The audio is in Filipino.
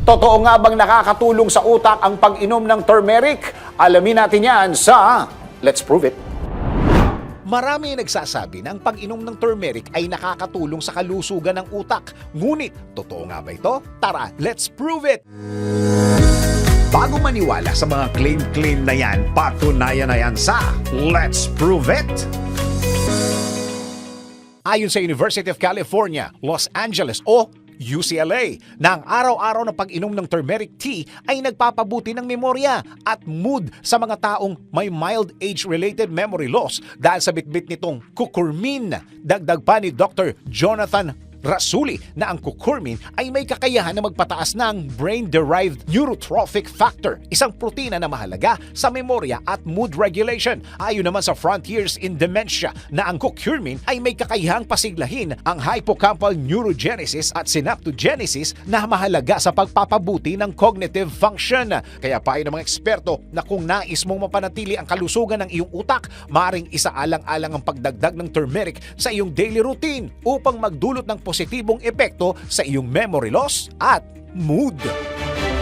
Totoo nga bang nakakatulong sa utak ang pag-inom ng turmeric? Alamin natin yan sa Let's Prove It. Marami nagsasabi na ang pag-inom ng turmeric ay nakakatulong sa kalusugan ng utak. Ngunit, totoo nga ba ito? Tara, let's prove it! Bago maniwala sa mga claim-claim na yan, patunayan na yan sa Let's Prove It! Ayon sa University of California, Los Angeles o UCLA, na ang araw-araw na pag-inom ng turmeric tea ay nagpapabuti ng memorya at mood sa mga taong may mild age-related memory loss dahil sa bitbit nitong curcumin. Dagdag pa ni Dr. Jonathan Rasuli na ang curcumin ay may kakayahan na magpataas ng brain-derived neurotrophic factor, isang protina na mahalaga sa memorya at mood regulation. Ayon naman sa Frontiers in Dementia na ang curcumin ay may kakayahang pasiglahin ang hippocampal neurogenesis at synaptogenesis na mahalaga sa pagpapabuti ng cognitive function. Kaya payo ng mga eksperto na kung nais mong mapanatili ang kalusugan ng iyong utak, maaaring isaalang-alang ang pagdagdag ng turmeric sa iyong daily routine upang magdulot ng positibong epekto sa iyong memory loss at mood.